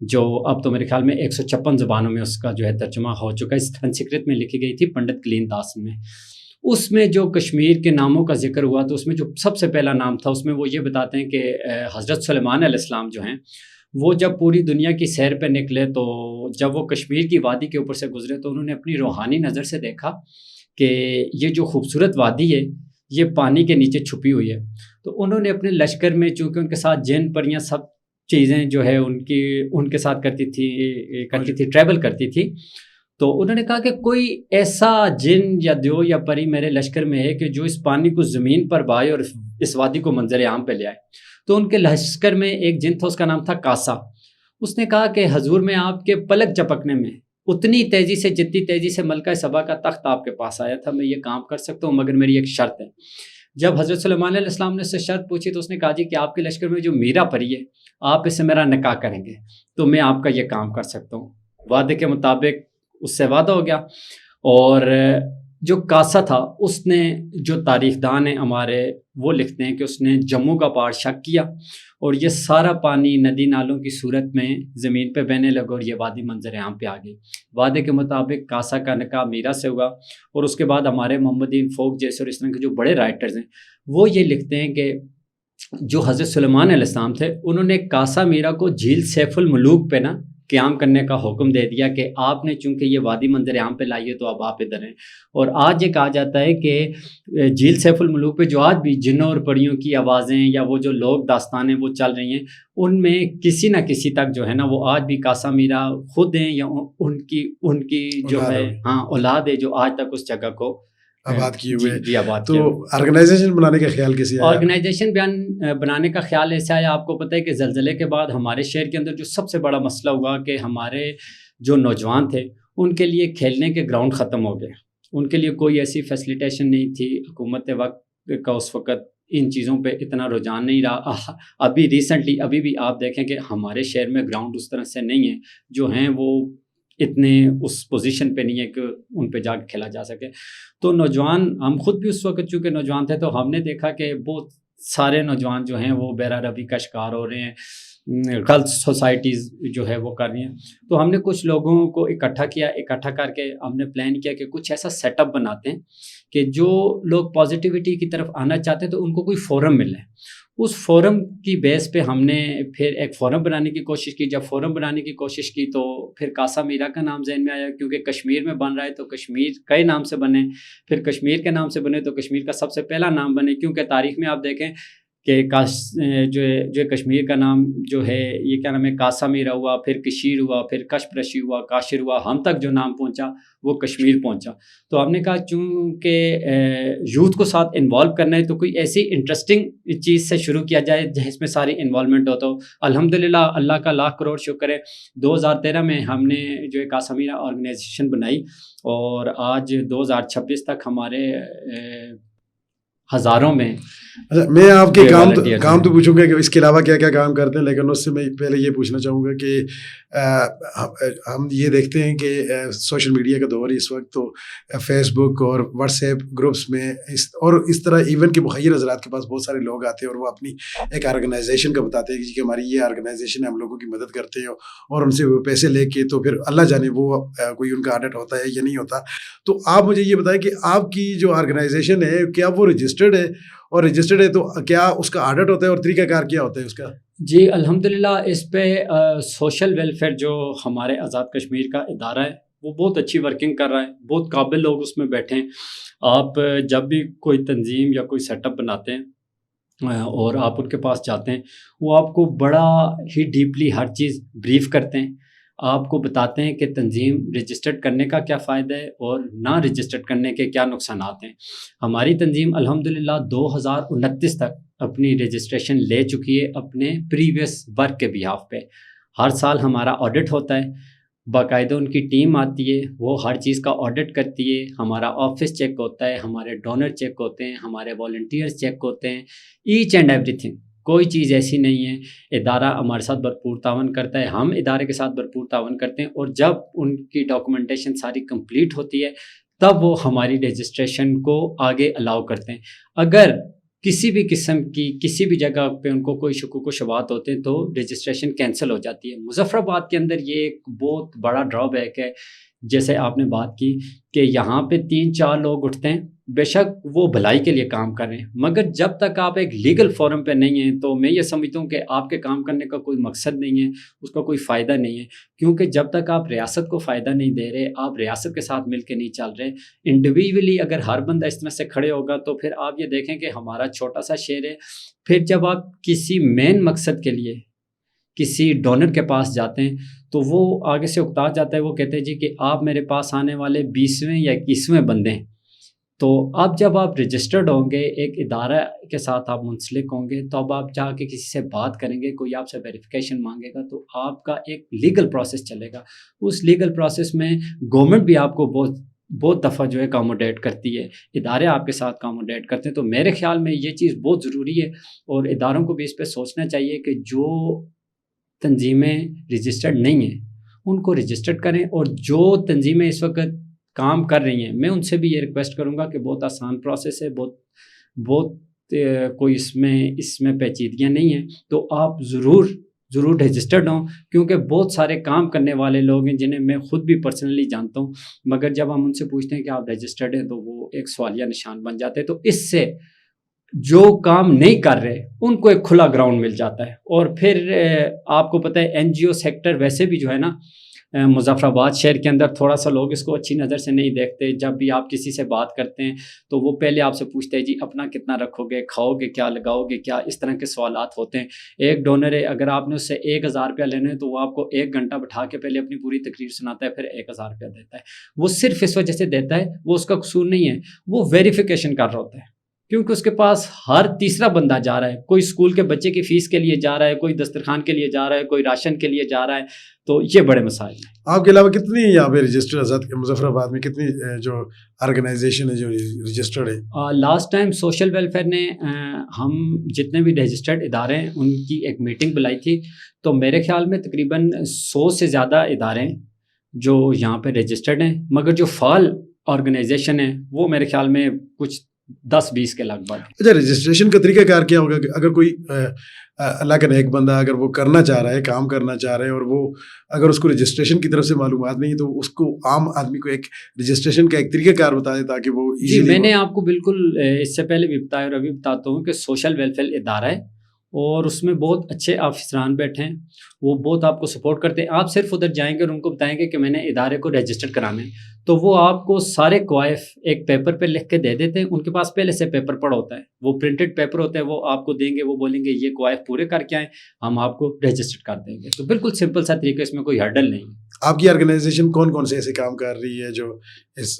جو اب تو میرے خیال میں 156 زبانوں میں اس کا جو ہے ترجمہ ہو چکا ہے. سنسکرت میں لکھی گئی تھی پنڈت کلین داس میں. اس میں جو کشمیر کے ناموں کا ذکر ہوا تو اس میں جو سب سے پہلا نام تھا اس میں وہ یہ بتاتے ہیں کہ حضرت سلیمان علیہ السلام جو ہیں وہ جب پوری دنیا کی سیر پہ نکلے تو جب وہ کشمیر کی وادی کے اوپر سے گزرے تو انہوں نے اپنی روحانی نظر سے دیکھا کہ یہ جو خوبصورت وادی ہے یہ پانی کے نیچے چھپی ہوئی ہے. تو انہوں نے اپنے لشکر میں چونکہ ان کے ساتھ جن پریاں سب چیزیں جو ہے ان کے ساتھ کرتی تھی ٹریول کرتی تھی, تو انہوں نے کہا کہ کوئی ایسا جن یا دیو یا پری میرے لشکر میں ہے کہ جو اس پانی کو زمین پر بہائے اور اس وادی کو منظر عام پہ لے آئے. تو ان کے لشکر میں ایک جن تھا, اس کا نام تھا کاسا. اس نے کہا کہ حضور میں آپ کے پلک جھپکنے میں اتنی تیزی سے جتنی تیزی سے ملکہ سبا کا تخت آپ کے پاس آیا تھا, میں یہ کام کر سکتا ہوں مگر میری ایک شرط ہے. جب حضرت سلیمان علیہ السلام نے اس سے شرط پوچھی تو اس نے کہا جی کہ آپ کے لشکر میں جو میرا پری ہے آپ اس سے میرا نکاح کریں گے تو میں آپ کا یہ کام کر سکتا ہوں. وعدے کے مطابق اس سے وعدہ ہو گیا. اور جو کاسا تھا اس نے, جو تاریخ دان ہیں ہمارے وہ لکھتے ہیں کہ اس نے جموں کا پہاڑ شق کیا اور یہ سارا پانی ندی نالوں کی صورت میں زمین پہ بہنے لگا اور یہ وادی منظر عام پہ آ گئی. وعدے کے مطابق کاسا کا نکاح میرا سے ہوا. اور اس کے بعد ہمارے محمدین فوق جیسے اور اس طرح کے جو بڑے رائٹرز ہیں وہ یہ لکھتے ہیں کہ جو حضرت سلیمان علیہ السلام تھے انہوں نے کاسا میرا کو جھیل سیف الملوک پہ نا قیام کرنے کا حکم دے دیا کہ آپ نے چونکہ یہ وادی منظر عام پہ لائی ہے تو اب آپ ادھر ہیں. اور آج یہ کہا جاتا ہے کہ جھیل سیف الملوک پہ جو آج بھی جنوں اور پریوں کی آوازیں یا وہ جو لوگ داستانیں وہ چل رہی ہیں ان میں کسی نہ کسی تک جو ہے نا وہ آج بھی کاسا میرا خود ہیں یا ان کی جو ہے اولاد ہے جو آج تک اس جگہ کو آباد کیے ہوئے. جی آباد. تو آرگنائزیشن بنانے کا خیال کیسے آیا؟ آرگنائزیشن بنانے کا خیال ایسا آیا, آپ کو پتہ ہے کہ زلزلے کے بعد ہمارے شہر کے اندر جو سب سے بڑا مسئلہ ہوا کہ ہمارے جو نوجوان تھے ان کے لیے کھیلنے کے گراؤنڈ ختم ہو گئے. ان کے لیے کوئی ایسی فیسلیٹیشن نہیں تھی. حکومت وقت کا اس وقت ان چیزوں پہ اتنا رجحان نہیں رہا. ابھی ریسنٹلی ابھی بھی آپ دیکھیں کہ ہمارے شہر میں گراؤنڈ اس طرح سے نہیں ہیں, جو ہیں وہ اتنے اس پوزیشن پہ نہیں ہے کہ ان پہ جا کے کھیلا جا سکے. تو نوجوان, ہم خود بھی اس وقت چونکہ نوجوان تھے تو ہم نے دیکھا کہ بہت سارے نوجوان جو ہیں وہ بیرا روی کا شکار ہو رہے ہیں, غلط سوسائٹیز جو ہے وہ کر رہی ہیں. تو ہم نے کچھ لوگوں کو اکٹھا کر کے ہم نے پلان کیا کہ کچھ ایسا سیٹ اپ بناتے ہیں کہ جو لوگ پازیٹیوٹی کی طرف آنا چاہتے ہیں تو ان کو کوئی فورم ملے. اس فورم کی بیس پہ ہم نے پھر ایک فورم بنانے کی کوشش کی. جب فورم بنانے کی کوشش کی تو پھر کاسا میرا کا نام ذہن میں آیا, کیونکہ کشمیر میں بن رہا ہے تو کشمیر کئی نام سے بنے, پھر کشمیر کے نام سے بنے تو کشمیر کا سب سے پہلا نام بنے, کیونکہ تاریخ میں آپ دیکھیں کہ جو کشمیر کا نام جو ہے یہ کیا نام ہے کاسا میرا ہوا, پھر کشیر ہوا, پھر کشپرشی ہوا, کاشر ہوا, ہم تک جو نام پہنچا وہ کشمیر پہنچا. تو ہم نے کہا چونکہ یوتھ کو ساتھ انوالو کرنا ہے تو کوئی ایسی انٹرسٹنگ چیز سے شروع کیا جائے جس میں ساری انوالومنٹ ہو. تو الحمدللہ اللہ کا لاکھ کروڑ شکر ہے 2013 میں ہم نے جو کاسا میرا آرگنائزیشن بنائی اور آج 2026 تک ہمارے ہزاروں میں. میں آپ کے کام تو پوچھوں گا کہ اس کے علاوہ کیا کیا کام کرتے ہیں, لیکن اس سے میں پہلے یہ پوچھنا چاہوں گا کہ ہم یہ دیکھتے ہیں کہ سوشل میڈیا کا دور ہے اس وقت, تو فیس بک اور واٹس ایپ گروپس میں اس طرح ایون کے مخیر حضرات کے پاس بہت سارے لوگ آتے ہیں اور وہ اپنی ایک آرگنائزیشن کا بتاتے ہیں کہ ہماری یہ آرگنائزیشن ہے, ہم لوگوں کی مدد کرتے ہیں اور ان سے وہ پیسے لے کے تو پھر اللہ جانے وہ کوئی ان کا آڈٹ ہوتا ہے یا نہیں ہوتا. تو آپ مجھے یہ بتائیں کہ آپ کی جو آرگنائزیشن ہے کیا وہ رجسٹرڈ ہے, اور رجسٹرڈ ہے تو کیا اس کا آڈٹ ہوتا ہے اور طریقہ کار کیا ہوتا ہے اس کا؟ جی الحمدللہ اس پہ سوشل ویلفیئر جو ہمارے آزاد کشمیر کا ادارہ ہے وہ بہت اچھی ورکنگ کر رہا ہے, بہت قابل لوگ اس میں بیٹھے ہیں. آپ جب بھی کوئی تنظیم یا کوئی سیٹ اپ بناتے ہیں اور آپ ان کے پاس جاتے ہیں وہ آپ کو بڑا ہی ڈیپلی ہر چیز بریف کرتے ہیں, آپ کو بتاتے ہیں کہ تنظیم رجسٹرڈ کرنے کا کیا فائدہ ہے اور نہ رجسٹرڈ کرنے کے کیا نقصانات ہیں. ہماری تنظیم الحمدللہ 2029 تک اپنی رجسٹریشن لے چکی ہے اپنے پریویس ورک کے بیہاف پہ. ہر سال ہمارا آڈٹ ہوتا ہے, باقاعدہ ان کی ٹیم آتی ہے, وہ ہر چیز کا آڈٹ کرتی ہے, ہمارا آفس چیک ہوتا ہے, ہمارے ڈونر چیک ہوتے ہیں, ہمارے والنٹیئرز چیک ہوتے ہیں, ایچ اینڈ ایوری تھنگ. کوئی چیز ایسی نہیں ہے. ادارہ ہمارے ساتھ بھرپور تعاون کرتا ہے, ہم ادارے کے ساتھ بھرپور تعاون کرتے ہیں, اور جب ان کی ڈاکومنٹیشن ساری کمپلیٹ ہوتی ہے تب وہ ہماری رجسٹریشن کو آگے الاؤ کرتے ہیں. اگر کسی بھی قسم کی کسی بھی جگہ پہ ان کو کوئی شکوک و شبہات ہوتے ہیں تو رجسٹریشن کینسل ہو جاتی ہے۔ مظفر آباد کے اندر یہ ایک بہت بڑا ڈرا بیک ہے، جیسے آپ نے بات کی کہ یہاں پہ 3-4 لوگ اٹھتے ہیں، بے شک وہ بھلائی کے لیے کام کر رہے ہیں، مگر جب تک آپ ایک لیگل فورم پہ نہیں ہیں تو میں یہ سمجھتا ہوں کہ آپ کے کام کرنے کا کوئی مقصد نہیں ہے، اس کا کوئی فائدہ نہیں ہے، کیونکہ جب تک آپ ریاست کو فائدہ نہیں دے رہے، آپ ریاست کے ساتھ مل کے نہیں چل رہے، انڈیویجولی اگر ہر بندہ اس طرح سے کھڑے ہوگا تو پھر آپ یہ دیکھیں کہ ہمارا چھوٹا سا شہر ہے، پھر جب آپ کسی مین مقصد کے لیے کسی ڈونر کے پاس جاتے ہیں تو وہ آگے سے اکتا جاتا ہے، وہ کہتے ہیں جی کہ آپ میرے پاس آنے والے 20ویں یا 21ویں بندے ہیں، تو اب جب آپ رجسٹرڈ ہوں گے، ایک ادارہ کے ساتھ آپ منسلک ہوں گے، تو اب آپ جا کے کسی سے بات کریں گے، کوئی آپ سے ویریفیکیشن مانگے گا تو آپ کا ایک لیگل پروسیس چلے گا، اس لیگل پروسیس میں گورنمنٹ بھی آپ کو بہت دفعہ جو ہے اکاموڈیٹ کرتی ہے، ادارے آپ کے ساتھ اکاموڈیٹ کرتے ہیں، تو میرے خیال میں یہ چیز بہت ضروری ہے اور اداروں کو بھی اس پہ سوچنا چاہیے کہ جو تنظیمیں رجسٹرڈ نہیں ہیں ان کو رجسٹرڈ کریں، اور جو تنظیمیں اس وقت کام کر رہی ہیں میں ان سے بھی یہ ریکویسٹ کروں گا کہ بہت آسان پروسیس ہے، بہت کوئی اس میں پیچیدگیاں نہیں ہیں، تو آپ ضرور رجسٹرڈ ہوں، کیونکہ بہت سارے کام کرنے والے لوگ ہیں جنہیں میں خود بھی پرسنلی جانتا ہوں، مگر جب ہم ان سے پوچھتے ہیں کہ آپ رجسٹرڈ ہیں تو وہ ایک سوالیہ نشان بن جاتے ہیں، تو اس سے جو کام نہیں کر رہے ان کو ایک کھلا گراؤنڈ مل جاتا ہے، اور پھر آپ کو پتہ ہے این جی او سیکٹر ویسے بھی جو ہے نا مظفر آباد شہر کے اندر تھوڑا سا لوگ اس کو اچھی نظر سے نہیں دیکھتے، جب بھی آپ کسی سے بات کرتے ہیں تو وہ پہلے آپ سے پوچھتے ہیں جی اپنا کتنا رکھو گے، کھاؤ گے کیا، لگاؤ گے کیا، اس طرح کے سوالات ہوتے ہیں۔ ایک ڈونر ہے، اگر آپ نے اس سے 1000 روپیہ لینے تو وہ آپ کو 1 گھنٹہ بٹھا کے پہلے اپنی پوری تقریر سناتا ہے، پھر 1000 روپیہ دیتا ہے، وہ صرف اس وجہ سے دیتا ہے، وہ اس کا قصور نہیں ہے، وہ ویریفیکیشن کر رہا ہوتا ہے، کیونکہ اس کے پاس ہر تیسرا بندہ جا رہا ہے، کوئی اسکول کے بچے کی فیس کے لیے جا رہا ہے، کوئی دسترخوان کے لیے جا رہا ہے، کوئی راشن کے لیے جا رہا ہے، تو یہ بڑے مسائل ہیں۔ آپ کے علاوہ کتنی یہاں پہ رجسٹرڈ آزاد مظفر آباد میں کتنی جو آرگنائزیشن ہے جو رجسٹرڈ ہے؟ لاسٹ ٹائم سوشل ویلفیئر نے ہم جتنے بھی رجسٹرڈ ادارے ہیں ان کی ایک میٹنگ بلائی تھی، تو میرے خیال میں تقریباً 100 سے زیادہ ادارے ہیں جو یہاں پہ رجسٹرڈ ہیں، مگر جو فعال آرگنائزیشن ہے وہ میرے خیال میں کچھ 10-20 کے لگ بھگ۔ اچھا، رجسٹریشن کا طریقہ کار کیا ہوگا کہ اگر کوئی اللہ کا نیک بندہ اگر وہ کرنا چاہ رہا ہے، کام کرنا چاہ رہا ہے، اور وہ اگر اس کو رجسٹریشن کی طرف سے معلومات نہیں تو اس کو عام آدمی کو ایک رجسٹریشن کا ایک طریقہ کار بتا دے تاکہ وہ جی میں نے آپ کو بالکل اس سے پہلے بھی بتایا اور ابھی بتاتا ہوں کہ سوشل ویلفیئر ادارہ ہے اور اس میں بہت اچھے آفیسران بیٹھے ہیں، وہ بہت آپ کو سپورٹ کرتے ہیں، آپ صرف ادھر جائیں گے اور ان کو بتائیں گے کہ میں نے ادارے کو رجسٹر کرانا ہے تو وہ آپ کو سارے کوائف ایک پیپر پہ لکھ کے دے دیتے ہیں، ان کے پاس پہلے سے پیپر پڑا ہوتا ہے، وہ پرنٹڈ پیپر ہوتا ہے، وہ آپ کو دیں گے، وہ بولیں گے یہ کوائف پورے کر کے آئیں، ہم آپ کو رجسٹر کر دیں گے، تو بالکل سمپل سا طریقہ، اس میں کوئی ہرڈل نہیں ہے۔ آپ کی آرگنائزیشن کون کون سے ایسے کام کر رہی ہے جو اس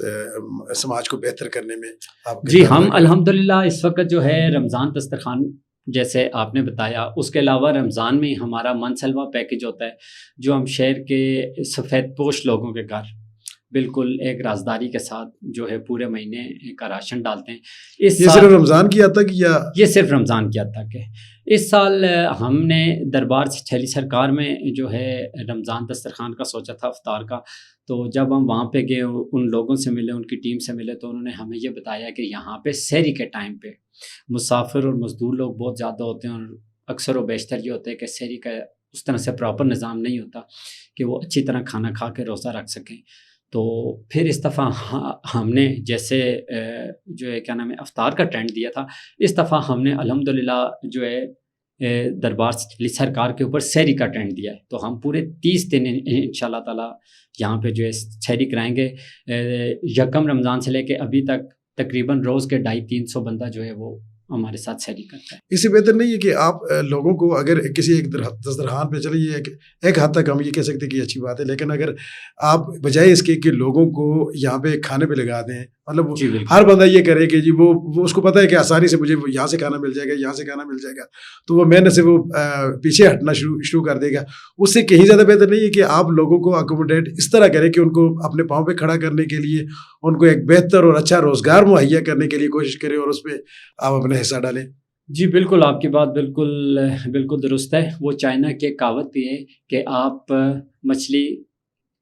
سماج کو بہتر کرنے میں آپ؟ جی ہم الحمدللہ اس وقت جو ہے رمضان دسترخوان جیسے آپ نے بتایا، اس کے علاوہ رمضان میں ہمارا من سلوا پیکج ہوتا ہے جو ہم شہر کے سفید پوش لوگوں کے گھر بالکل ایک رازداری کے ساتھ جو ہے پورے مہینے کا راشن ڈالتے ہیں۔ یہ صرف رمضان کی حد تک یا یہ صرف رمضان کی حد تک ہے؟ اس سال ہم نے دربار چھیلی سرکار میں جو ہے رمضان دسترخوان کا سوچا تھا افطار کا، تو جب ہم وہاں پہ گئے ان لوگوں سے ملے، ان کی ٹیم سے ملے، تو انہوں نے ہمیں یہ بتایا کہ یہاں پہ سحری کے ٹائم پہ مسافر اور مزدور لوگ بہت زیادہ ہوتے ہیں، اور اکثر و بیشتر یہ ہوتا ہے کہ سحری کا اس طرح سے پراپر نظام نہیں ہوتا کہ وہ اچھی طرح کھانا کھا کے روزہ رکھ سکیں، تو پھر اس دفعہ ہم نے جیسے جو ہے کیا نام ہے افطار کا ٹرینڈ دیا تھا، اس دفعہ ہم نے الحمدللہ جو ہے دربار سرکار کے اوپر سحری کا ٹرینڈ دیا ہے، تو ہم پورے 30 دن انشاءاللہ تعالی یہاں پہ جو ہے سحری کرائیں گے۔ یکم رمضان سے لے کے ابھی تک تقریباً روز کے 250-300 بندہ جو ہے وہ ہمارے ساتھ سحری کرتا ہے۔ اس سے بہتر نہیں ہے کہ آپ لوگوں کو اگر کسی ایک دسترخوان پہ چلے، یہ ایک حد تک ہم یہ کہہ سکتے ہیں کہ اچھی بات ہے، لیکن اگر آپ بجائے اس کے کہ لوگوں کو یہاں پہ کھانے پہ لگا دیں، مطلب ہر بندہ یہ کرے کہ جی وہ اس کو پتہ ہے کہ آسانی سے مجھے یہاں سے کھانا مل جائے گا، یہاں سے کھانا مل جائے گا، تو وہ محنت سے وہ پیچھے ہٹنا شروع کر دے گا۔ اس سے کہیں زیادہ بہتر نہیں ہے کہ آپ لوگوں کو اکوموڈیٹ اس طرح کریں کہ ان کو اپنے پاؤں پہ کھڑا کرنے کے لیے، ان کو ایک بہتر اور اچھا روزگار مہیا کرنے کے لیے کوشش کریں اور اس پہ آپ اپنا حصہ ڈالیں۔ جی بالکل، آپ کی بات بالکل درست ہے۔ وہ چائنا کی کہاوت بھی ہے کہ آپ مچھلی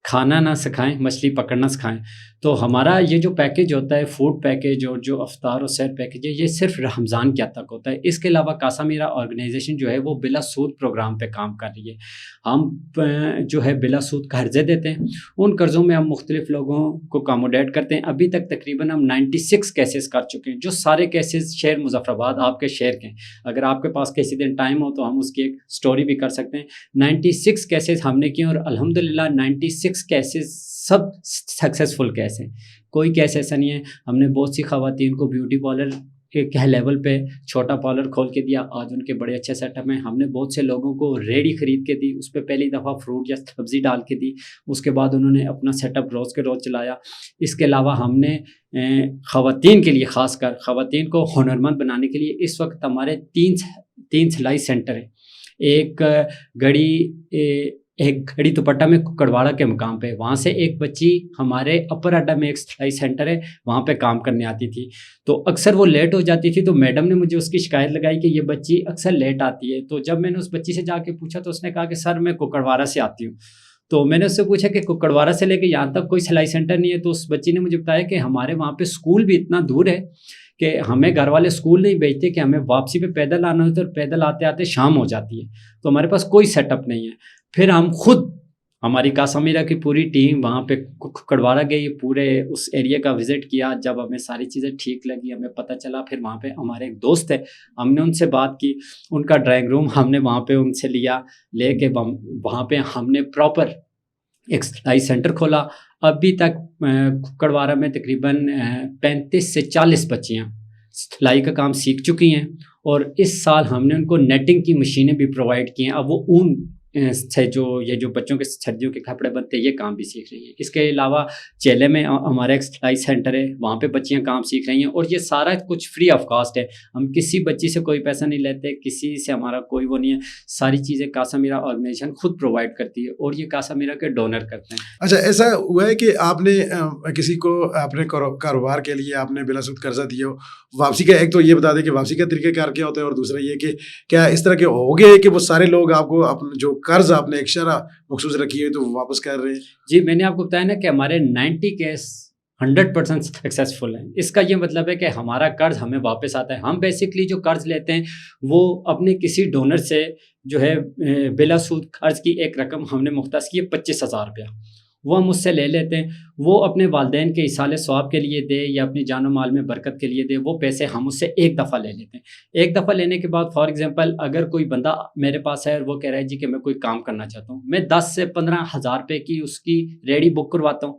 کھانا نہ سکھائیں، مچھلی پکڑنا سکھائیں، تو ہمارا یہ جو پیکیج ہوتا ہے فوڈ پیکیج اور جو افطار و سحر پیکیج ہے یہ صرف رمضان کے حد تک ہوتا ہے. اس کے علاوہ کاسا میرا آرگنائزیشن جو ہے وہ بلا سود پروگرام پہ کام کر رہی ہے. ہم جو ہے بلا سود قرضے دیتے ہیں, ان قرضوں میں ہم مختلف لوگوں کو اکاموڈیٹ کرتے ہیں. ابھی تک تقریباً ہم 96 کیسز کر چکے ہیں, جو سارے کیسز شہر مظفر آباد آپ کے شہر کے ہیں. اگر آپ کے پاس کسی دن ٹائم ہو تو ہم اس کی ایک سٹوری بھی کر سکتے ہیں. 96 کیسز ہم نے کیے اور الحمدللہ 96 کیسز سب سکسیزفل کیس ہیں. کوئی کیس ایسا نہیں ہے. ہم نے بہت سی خواتین کو بیوٹی پارلر کے لیول پہ چھوٹا پارلر کھول کے دیا, آج ان کے بڑے اچھے سیٹ اپ ہیں. ہم نے بہت سے لوگوں کو ریڑھی خرید کے دی, اس پہ پہلی دفعہ فروٹ یا سبزی ڈال کے دی, اس کے بعد انہوں نے اپنا سیٹ اپ روز کے روز چلایا. اس کے علاوہ ہم نے خواتین کے لیے, خاص کر خواتین کو ہنرمند بنانے کے لیے اس وقت ہمارے تین سلائی سینٹر ہیں. ایک گھڑی دوپٹہ میں کڑواڑا کے مقام پہ, وہاں سے ایک بچی ہمارے اپر اڈا میں ایک سلائی سینٹر ہے وہاں پہ کام کرنے آتی تھی. تو اکثر وہ لیٹ ہو جاتی تھی, تو میڈم نے مجھے اس کی شکایت لگائی کہ یہ بچی اکثر لیٹ آتی ہے. تو جب میں نے اس بچی سے جا کے پوچھا تو اس نے کہا کہ سر میں ککڑواڑا سے آتی ہوں. تو میں نے اس سے پوچھا کہ ککڑواڑا سے لے کے یہاں تک کوئی سلائی سینٹر نہیں ہے. تو اس بچی نے مجھے بتایا کہ ہمارے وہاں پہ اسکول بھی اتنا دور ہے کہ ہمیں گھر والے اسکول نہیں بھیجتے, کہ ہمیں واپسی پہ پیدل آنا ہوتا ہے اور پیدل آتے آتے شام ہو جاتی ہے. تو ہمارے پاس کوئی سیٹ اپ نہیں ہے. پھر ہم خود, ہماری کاسا میرا کی پوری ٹیم وہاں پہ کڑواڑا گئی, پورے اس ایریا کا وزٹ کیا. جب ہمیں ساری چیزیں ٹھیک لگی, ہمیں پتہ چلا, پھر وہاں پہ ہمارے ایک دوست ہے, ہم نے ان سے بات کی, ان کا ڈرائنگ روم ہم نے وہاں پہ ان سے لیا, لے کے وہاں پہ ہم نے پراپر ایک سلائی سینٹر کھولا. ابھی تک کڑواڑا میں تقریباً 35 سے 40 بچیاں سلائی کا کام سیکھ چکی ہیں, اور اس سال ہم نے ان کو نیٹنگ کی مشینیں بھی پرووائڈ کی ہیں. اب وہ اون سے جو بچوں کے سردیوں کے کپڑے بنتے ہیں یہ کام بھی سیکھ رہی ہیں. اس کے علاوہ چیلے میں ہمارا ایک سلائی سینٹر ہے, وہاں پہ بچیاں کام سیکھ رہی ہیں, اور یہ سارا کچھ فری آف کاسٹ ہے. ہم کسی بچی سے کوئی پیسہ نہیں لیتے, کسی سے ہمارا کوئی وہ نہیں ہے. ساری چیزیں کاسا میرا آرگنائزیشن خود پرووائڈ کرتی ہے, اور یہ کاسا میرا کے ڈونر کرتے ہیں. اچھا, ایسا ہوا ہے کہ آپ نے کسی کو اپنے کاروبار کے لیے آپ نے بلا سود قرضہ دیا ہو, واپسی کا ایک تو یہ بتا دیں کہ واپسی کا طریقہ کار کیا ہوتا ہے, اور دوسرا یہ کہ کیا اس طرح کے ہو گئے کہ وہ سارے لوگ آپ کو جو قرض آپ نے ایک شرح مخصوص رکھی ہے تو وہ واپس کر رہے ہیں؟ جی, میں نے آپ کو بتایا نا کہ ہمارے 90 کیس 100% سکسیزفل ہیں. اس کا یہ مطلب ہے کہ ہمارا قرض ہمیں واپس آتا ہے. ہم بیسکلی جو قرض لیتے ہیں وہ اپنے کسی ڈونر سے جو ہے بلا سود قرض کی ایک رقم ہم نے مختص کی ہے 25,000 روپیہ, وہ ہم اس سے لے لیتے ہیں. وہ اپنے والدین کے ایصال ثواب کے لیے دے یا اپنی جان و مال میں برکت کے لیے دے, وہ پیسے ہم اس سے ایک دفعہ لے لیتے ہیں. ایک دفعہ لینے کے بعد فار ایگزامپل اگر کوئی بندہ میرے پاس ہے اور وہ کہہ رہا ہے جی کہ میں کوئی کام کرنا چاہتا ہوں, میں 10 سے 15,000 روپے کی اس کی ریڑھی بک کرواتا ہوں.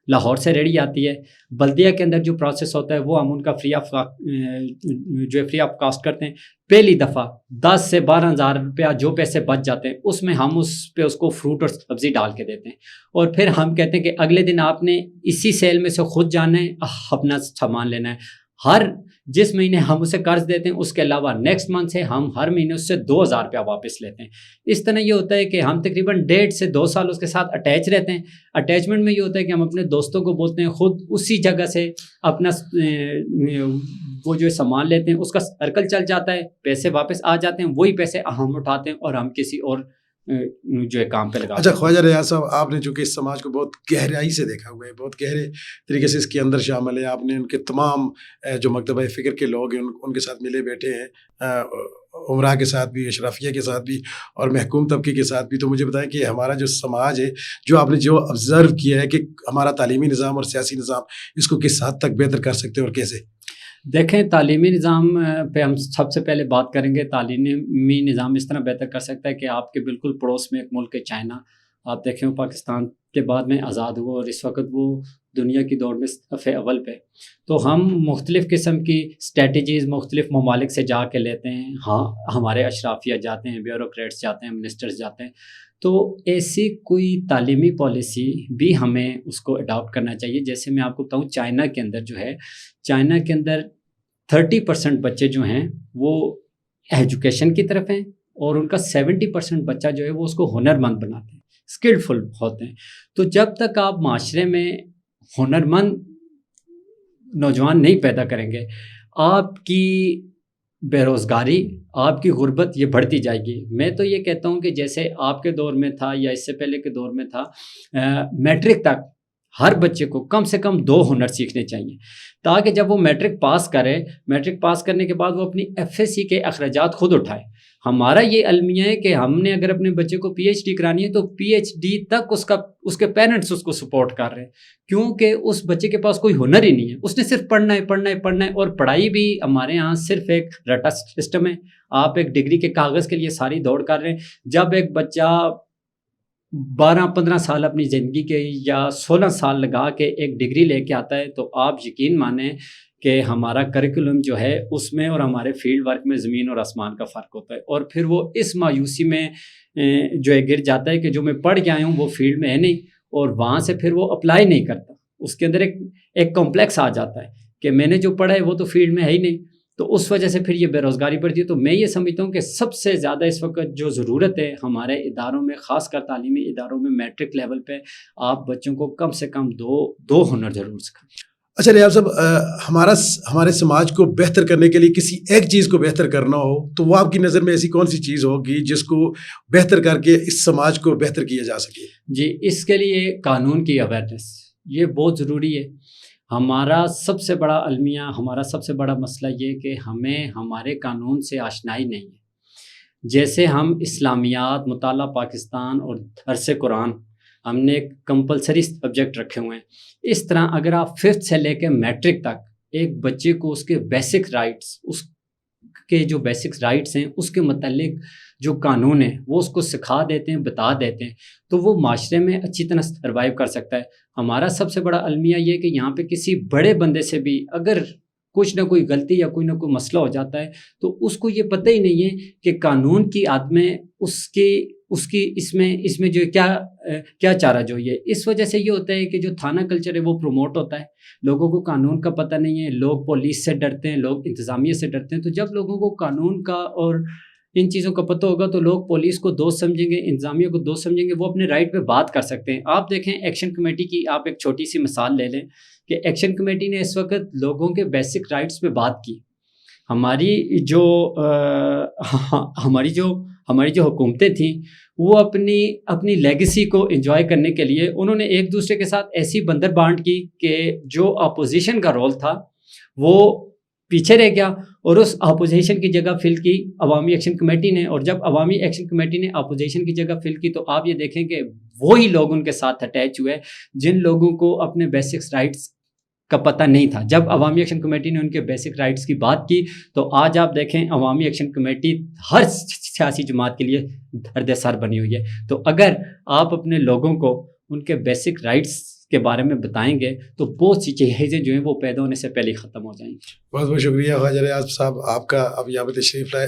لاہور سے ریڑھی آتی ہے, بلدیہ کے اندر جو پروسیس ہوتا ہے وہ ہم ان کا فری آف کاسٹ کرتے ہیں. پہلی دفعہ 10 سے 12,000 روپیہ جو پیسے بچ جاتے ہیں اس میں ہم اس کو فروٹ اور سبزی ڈال کے دیتے ہیں, اور پھر ہم کہتے ہیں کہ اگلے دن آپ نے اسی سیل میں سے خود جانا ہے, اپنا سامان لینا ہے. ہر جس مہینے ہم اسے قرض دیتے ہیں اس کے علاوہ نیکسٹ منتھ سے ہم ہر مہینے اس سے 2,000 روپیہ واپس لیتے ہیں. اس طرح یہ ہوتا ہے کہ ہم تقریباً 1.5 سے 2 سال اس کے ساتھ اٹیچ رہتے ہیں. اٹیچمنٹ میں یہ ہوتا ہے کہ ہم اپنے دوستوں کو بولتے ہیں خود اسی جگہ سے اپنا وہ جو سامان لیتے ہیں اس کا سرکل چل جاتا ہے, پیسے واپس آ جاتے ہیں, وہی پیسے ہم اٹھاتے ہیں اور ہم کسی اور جو ہے کام پہ لگا. اچھا خواجہ ریاض صاحب, آپ نے چونکہ اس سماج کو بہت گہرائی سے دیکھا ہوا ہے, بہت گہرے طریقے سے اس کے اندر شامل ہے, آپ نے ان کے تمام جو مکتبہ فکر کے لوگ ہیں ان کے ساتھ ملے بیٹھے ہیں, عمرا کے ساتھ بھی, اشرافیہ کے ساتھ بھی, اور محکوم طبقے کے ساتھ بھی. تو مجھے بتائیں کہ ہمارا جو سماج ہے, جو آپ نے جو آبزرو کیا ہے کہ ہمارا تعلیمی نظام اور سیاسی نظام اس کو کس حد تک بہتر کر سکتے ہیں اور کیسے؟ دیکھیں, تعلیمی نظام پہ ہم سب سے پہلے بات کریں گے. تعلیمی نظام اس طرح بہتر کر سکتا ہے کہ آپ کے بالکل پڑوس میں ایک ملک ہے چائنا, آپ دیکھیں وہ پاکستان کے بعد میں آزاد ہوا اور اس وقت وہ دنیا کی دوڑ میں صفحے اول پہ. تو ہم مختلف قسم کی اسٹریٹجیز مختلف ممالک سے جا کے لیتے ہیں. ہاں, ہمارے اشرافیہ جاتے ہیں, بیوروکریٹس جاتے ہیں, منسٹرز جاتے ہیں. تو ایسی کوئی تعلیمی پالیسی بھی ہمیں اس کو اڈاپٹ کرنا چاہیے. جیسے میں آپ کو بتاؤں, چائنا کے اندر جو ہے, چائنا کے اندر 30% بچے جو ہیں وہ ایجوکیشن کی طرف ہیں, اور ان کا 70% بچہ جو ہے وہ اس کو ہنرمند بناتے ہیں, اسکلفل ہوتے ہیں. تو جب تک آپ معاشرے میں ہنرمند نوجوان نہیں پیدا کریں گے, آپ کی بے روزگاری, آپ کی غربت یہ بڑھتی جائے گی. میں تو یہ کہتا ہوں کہ جیسے آپ کے دور میں تھا یا اس سے پہلے کے دور میں تھا, میٹرک تک ہر بچے کو کم سے کم 2 ہنر سیکھنے چاہیے تاکہ جب وہ میٹرک پاس کرے، میٹرک پاس کرنے کے بعد وہ اپنی FSC کے اخراجات خود اٹھائے۔ ہمارا یہ المیہ ہے کہ ہم نے اگر اپنے بچے کو PhD کرانی ہے تو PhD تک اس کے پیرنٹس اس کو سپورٹ کر رہے ہیں، کیونکہ اس بچے کے پاس کوئی ہنر ہی نہیں ہے، اس نے صرف پڑھنا ہے اور پڑھائی بھی ہمارے ہاں صرف ایک رٹا سسٹم ہے۔ آپ ایک ڈگری کے کاغذ کے لیے ساری دوڑ کر رہے ہیں۔ جب ایک بچہ 12-15 سال اپنی زندگی کے یا 16 سال لگا کے ایک ڈگری لے کے آتا ہے تو آپ یقین مانیں کہ ہمارا کریکولم جو ہے اس میں اور ہمارے فیلڈ ورک میں زمین اور آسمان کا فرق ہوتا ہے، اور پھر وہ اس مایوسی میں جو ہے گر جاتا ہے کہ جو میں پڑھ کے آیا ہوں وہ فیلڈ میں ہے نہیں، اور وہاں سے پھر وہ اپلائی نہیں کرتا۔ اس کے اندر ایک کمپلیکس آ جاتا ہے کہ میں نے جو پڑھا ہے وہ تو فیلڈ میں ہے ہی نہیں، تو اس وجہ سے پھر یہ بے روزگاری بڑھتی ہے۔ تو میں یہ سمجھتا ہوں کہ سب سے زیادہ اس وقت جو ضرورت ہے ہمارے اداروں میں، خاص کر تعلیمی اداروں میں، میٹرک لیول پہ آپ بچوں کو کم سے کم دو ہنر ضرور سکھائیں۔ اچھا ریاض صاحب، ہمارے سماج کو بہتر کرنے کے لیے کسی ایک چیز کو بہتر کرنا ہو تو وہ آپ کی نظر میں ایسی کون سی چیز ہوگی جس کو بہتر کر کے اس سماج کو بہتر کیا جا سکے؟ جی، اس کے لیے قانون کی اویئرنیس یہ بہت ضروری ہے۔ ہمارا سب سے بڑا المیہ، ہمارا سب سے بڑا مسئلہ یہ کہ ہمیں ہمارے قانون سے آشنائی نہیں ہے۔ جیسے ہم اسلامیات، مطالعہ پاکستان اور درس قرآن ہم نے ایک کمپلسری سبجیکٹ رکھے ہوئے ہیں، اس طرح اگر آپ 5th سے لے کے میٹرک تک ایک بچے کو اس کے بیسک رائٹس، اس کے جو بیسک رائٹس ہیں اس کے متعلق جو قانون ہے وہ اس کو سکھا دیتے ہیں، بتا دیتے ہیں، تو وہ معاشرے میں اچھی طرح سروائیو کر سکتا ہے۔ ہمارا سب سے بڑا المیہ یہ کہ یہاں پہ کسی بڑے بندے سے بھی اگر کچھ نہ کوئی غلطی یا کوئی نہ کوئی مسئلہ ہو جاتا ہے تو اس کو یہ پتہ ہی نہیں ہے کہ قانون کی عدمیں اس کی اس میں جو کیا چارہ جوئی ہے۔ اس وجہ سے یہ ہوتا ہے کہ جو تھانہ کلچر ہے وہ پروموٹ ہوتا ہے، لوگوں کو قانون کا پتہ نہیں ہے، لوگ پولیس سے ڈرتے ہیں، لوگ انتظامیہ سے ڈرتے ہیں۔ تو جب لوگوں کو قانون کا اور ان چیزوں کا پتہ ہوگا تو لوگ پولیس کو دوست سمجھیں گے، انتظامیہ کو دوست سمجھیں گے، وہ اپنے رائٹ پہ بات کر سکتے ہیں۔ آپ دیکھیں ایکشن کمیٹی کی آپ ایک چھوٹی سی مثال لے لیں کہ ایکشن کمیٹی نے اس وقت لوگوں کے بیسک رائٹس پہ بات کی۔ ہماری جو حکومتیں تھیں وہ اپنی لیگیسی کو انجوائے کرنے کے لیے انہوں نے ایک دوسرے کے ساتھ ایسی بندر بانٹ کی کہ جو اپوزیشن کا رول تھا وہ پیچھے رہ گیا، اور اس اپوزیشن کی جگہ فل کی عوامی ایکشن کمیٹی نے۔ اور جب عوامی ایکشن کمیٹی نے اپوزیشن کی جگہ فل کی تو آپ یہ دیکھیں کہ وہی لوگ ان کے ساتھ اٹیچ ہوئے جن لوگوں کو اپنے بیسک رائٹس کا پتہ نہیں تھا۔ جب عوامی ایکشن کمیٹی نے ان کے بیسک رائٹس کی بات کی تو آج آپ دیکھیں عوامی ایکشن کمیٹی ہر سیاسی جماعت کے لیے درد سر بنی ہوئی ہے۔ تو اگر آپ اپنے لوگوں کو ان کے بیسک رائٹس کے بارے میں بتائیں گے تو بہت سی چیزیں جو ہیں وہ پیدا ہونے سے پہلے ختم ہو جائیں گی۔ بہت بہت شکریہ خواجہ ریاض صاحب آپ کا، اب یہاں پہ تشریف لائے۔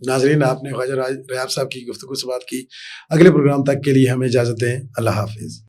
ناظرین، آپ نے خواجہ ریاض صاحب کی گفتگو سے بات کی۔ اگلے پروگرام تک کے لیے ہمیں اجازت دیں، اللہ حافظ۔